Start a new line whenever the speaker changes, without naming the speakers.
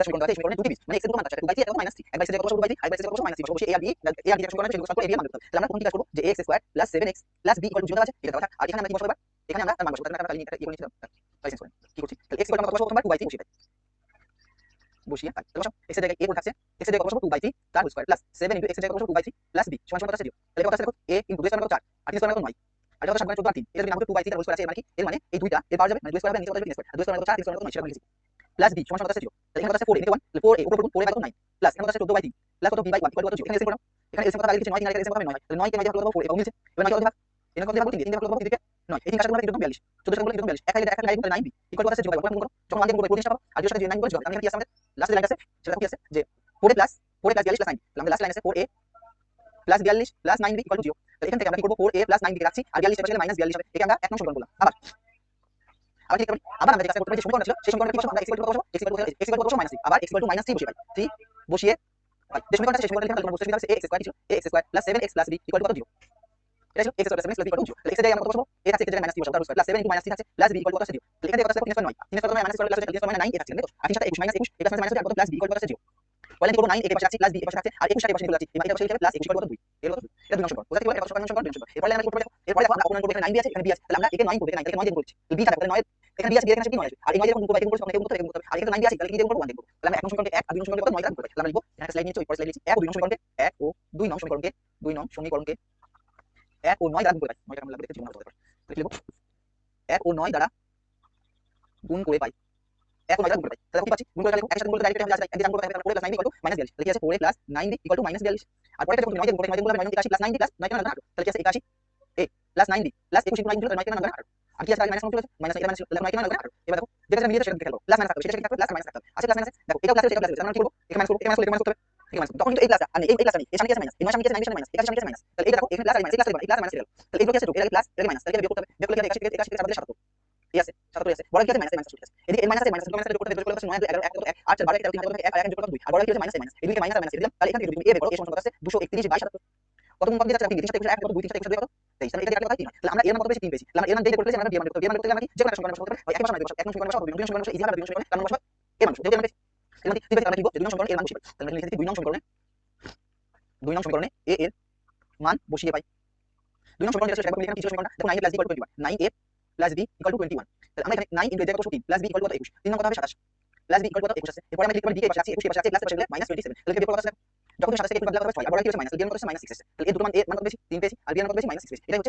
সমীকরণ আছে, এই সমীকরণে দুটি বীজ মানে x এর দুটো মান আছে, 2/3 এবং -3 একবার x এর জায়গায় বসাবো 2/3 আরেকবার x এর জায়গায় বসাবো -3 বসিয়ে a R b a R b এর সমীকরণ আছে, সেগুলো সলভ করে a b এর মান বের করতে হবে। তাহলে আমরা প্রথম কি কাজ করব যে ax square plus 7x plus b equal to 0 দেওয়া আছে, এটা দেওয়া আছে। আর এখানে আমরা কি বসাবো এবার, এখানে আমরা তার মান বসাবো। তাহলে আমরা লিমিটটা করে নিচ্ছিলাম, তাই চেঞ্জ করে কি করছি, তাহলে x ইকুয়াল আমরা কত বসাবো প্রথমবার 2/3 বসিয়ে পাই তাহলে বসাবো x এর জায়গায় a বসে থাকছে, x এর জায়গায় বসাবো 2/3 তার হোল স্কয়ার প্লাস 7 x এর জায়গায় বসাবো 2/3 প্লাস b সমান কত আছে 0। তাহলে কত আছে দেখো a * 2 স্কয়ার কত 4 আর 3 স্কয়ার কত 9 আর এটা কত 7 14 আর 3 এটা যদি না হতো 2/3 তার হোল স্কয়ার আছে, মানে কি এর মানে এই দুইটা এর পাওয়ার যাবে মানে 2 স্কয়ার হবে নিচে কত যাবে 3 স্কয়ার আর 2 স্কয়ার কত 4 3 স্কয়ার কত 9 সেটা লিখেছি প্লাস b সমান কত আছে 0। তাহলে এখানে কত আছে 4 এখানে 1 তাহলে 4a উপর 4 এর কত 9 প্লাস এখানে কত আছে 14/3 প্লাস কত b/1 ইকুয়াল কত 0। এখানে এসে করো, এখানে এসে কত আগে লিখেছি 9 এখানে এসে কত হবে 9 তাহলে 9 কে 9 দিয়ে ভাগ করলে 4 এবং মিলছে। এবার 9 কে কত ভাগ এখানে কত ভাগ 3 দিয়ে 3 ভাগ করলে 3 দিকে 9 এই 3 কাটা করলে 42 14 কাটা করলে 42 একা একা লাইন 9b ইকুয়াল কত আছে 0 বাই 1 করো যখন আগে করব 4 পাবো আর 0 সাথে 9 করে 0 আমি এখানে কি আছে আমাদের লাস্টে লাইন আছে সেটা কি আছে যে 4a প্লাস 42 প্লাস 9 তাহলে আমাদের লাস্ট লাইন আছে 4a plus 42 plus 9b equal to 0। তাহলে এখান থেকে আমরা কি করব 4a প্লাস 9b কে রাখছি আর 42 এর পাশে মাইনাস 42 হবে, একে আমরা এক নং সমীকরণ বললাম। আবার ঠিক আছে, আবার আমরা যেটা করতে পারি যে সমীকরণ ছিল সেই সমীকরণে কি বসাবো আমরা x ইকুয়াল টু বসাবো x ইকুয়াল টু -3 আবার x ইকুয়াল টু -3 বসিয়ে পাই 3 বসিয়ে পাই যে সমীকরণটা আছে সেই সমীকরণে আমরা বসতে সুবিধা আছে ax স্কয়ার ছিল ax square plus 7x plus b equal to কত 0। এটা ছিল x square plus 7x plus b equal to 0। তাহলে x এর জায়গায় আমরা কত বসাবো a আছে x এর জায়গায় -3 বসাবো তার স্কয়ার প্লাস 7 ইনটু -3 আছে প্লাস b ইকুয়াল টু কত আছে 0। তাহলে এখান থেকে কত আছে 3 স্কয়ার 9 3 স্কয়ার মানে -স্কয়ার প্লাস 3 স্কয়ার মানে 9 এটা আছে দেখো আর 3 সাথে 21 -21 এটা প্লাস কত প্লাস b ইকুয়াল টু কত আছে 0। পরে কি করব 9 এর পাশে রাখছি প্লাস b এর পাশে রাখছি আর 21 এর পাশে নিয়ে যাচ্ছি এবার এটা পাশে লিখে প্লাস 21 কত 2 এর কত 2 এটা 2 নং সমীকরণ বোঝাতে পারো এটা কত নং সমীকরণ 2 নং সমীকরণ। এরপরে আমরা কি করব এরপরে দেখো আমরা অপূর্ণাঙ্ক করব এখানে 9b আছে এখানে b আছে তাহলে আমরা একে 9 করব এখানে 9 তাহলে 9 দিয়ে গুণ করছি তাহলে b থাকে তাহলে 9 এখানে b আছে b এখানে আসবে কি 9 আসবে আর এই 9 দিয়ে গুণ করব একে গুণ করব একে গুণ করব একে গুণ করব আর এখানে 9b আছে তাহলে কি দিয়ে গুণ করব 1 দিয়ে গুণ করব। তাহলে আমরা এক নং সমীকরণকে 1 আর 2 নং সমীকরণকে কত 9 দ্বারা গুণ করব। তাহলে আমরা লিখব এখানে স্লাইড নিচে ওই পরে স্লাইড লিখছি 1 ও 2 নং সমীকরণকে 1 ও 2 নং সমীকরণকে 2 নং সমীকরণকে 1 ও 9 দ্বারা গুণ করে পাই 9 টা আমরা লিখতে জীবন করতে পারি তাহলে লিখব 1 ও 9 দ্বারা গুণ করে পাই 1 ও 9 দ্বারা গুণ করে পাই। তাহলে কি পাচ্ছি গুণ করে গেলে একসাথে গুণ করতে ডাইরেক্ট আমরা একই দাম করতে হবে 4 প্লাস 9b ইকুয়াল টু -42 তাহলে কি আছে 4a plus 9b equal to -42 আর পরে যখন 9 দিয়ে গুণ করব 9 দিয়ে গুণ করব 81 প্লাস 9b প্লাস 9 কে 9 তাহলে কি আছে 81 a plus 9b plus 21 into 9 দিলে 9 কে 9 আর কি আছে মাইনাস 9 চলে মাইনাস এটা মাইনাস তাহলে 9 কে 9 এবার দেখো যেটা মিলিয়ে সেটা দেখে প্লাস মাইনাস থাকবে সেটা থাকবে প্লাস মাইনাস থাকবে আছে প্লাস মাইনাস দেখো এটা প্লাস এটা প্লাস আমরা কি করব এখানে মাইনাস করব এখানে মাইনাস করতে হবে এখানে মাইনাস তখন কিন্তু এই প্লাস আর এই প্লাস নেই এর সামনে কি আছে মাইনাস এই নয় সামনে কি আছে 9 মাইনাস এটা সামনে কি আছে মাইনাস তাহলে এটা দেখো এখানে প্লাস আর মাইনাস এই প্লাস আর মাইনাস তাহলে এইগুলো কি আছে যোগ এটা প্লাস এটা মাইনাস তাহলে বিয়োগ করতে হবে বিয়োগ করলে 81 থেকে 81 থেকে 77 এই আছে 77 আছে বড় কি আছে মাইনাস মাইনাস আছে এদিকে মাইনাস আছে মাইনাস যোগ করতে যোগ করতে 9 11 1 1 8 4 12 13 1 1 1 যোগ করতে 2 আর বড় কি আছে মাইনাস মাইনাস এদিকে মাইনাস আর মাইনাস দিলাম তাহলে এখান থেকে তুমি a বের করো a সমান কত আছে 231 বাই 77 কত কোন কত দিতে আপনি 3 সাথে 1 কত 2 3 সাথে 1 কত 23 তাহলে এটা দিয়ে কত 3 তাহলে আমরা এর মান কত পেয়েছি 3 পেয়েছি তাহলে আমরা এর মান দিয়ে করতে আমরা b মান করতে b মান করতে আমরা কি যে কোনো সমীকরণ বসাবো ওই একই সমীকরণ বসাবো এক নং সমীকরণ বসাবো 2 নং সমীকরণ বসাবো ইজি হবে 2 নং সমীকরণ কারণ বসাবো এর মান যেহেতু আমরা পেয়েছি তাহলে ঠিক আছে আমরা কি করব 2 নং সমীকরণে এর মান বসিয়ে পাই তাহলে লিখে দিই 2 নং সমীকরণে 2 নং সমীকরণে a এর মান বসিয়ে পাই 2 নং সমীকরণ যেটা একবার লিখলাম কিছু সমীকরণটা দেখো 9a + b = 21 9a + b = 21 তাহলে আমরা এখানে 9 ইনটু এর জায়গায় 3 + b = 21 3 নং কত হবে 27 প্লাস b ইকুয়াল কত 21 আছে এরপর আমরা লিখতে পারি d এর পাশে আছে 21 এর পাশে আছে প্লাস এর পাশে -27 তাহলে কি বিয়োগ কত আছে যখন 27 থেকে 21 বাদ কত হবে 6 আর বড় কি হচ্ছে মাইনাস d এর মান কত আছে -6 আছে তাহলে এই দুটো মান a মান কত বেশি 3 পেয়েছি আর b এর মান কত বেশি -6 পেয়েছি এটা হচ্ছে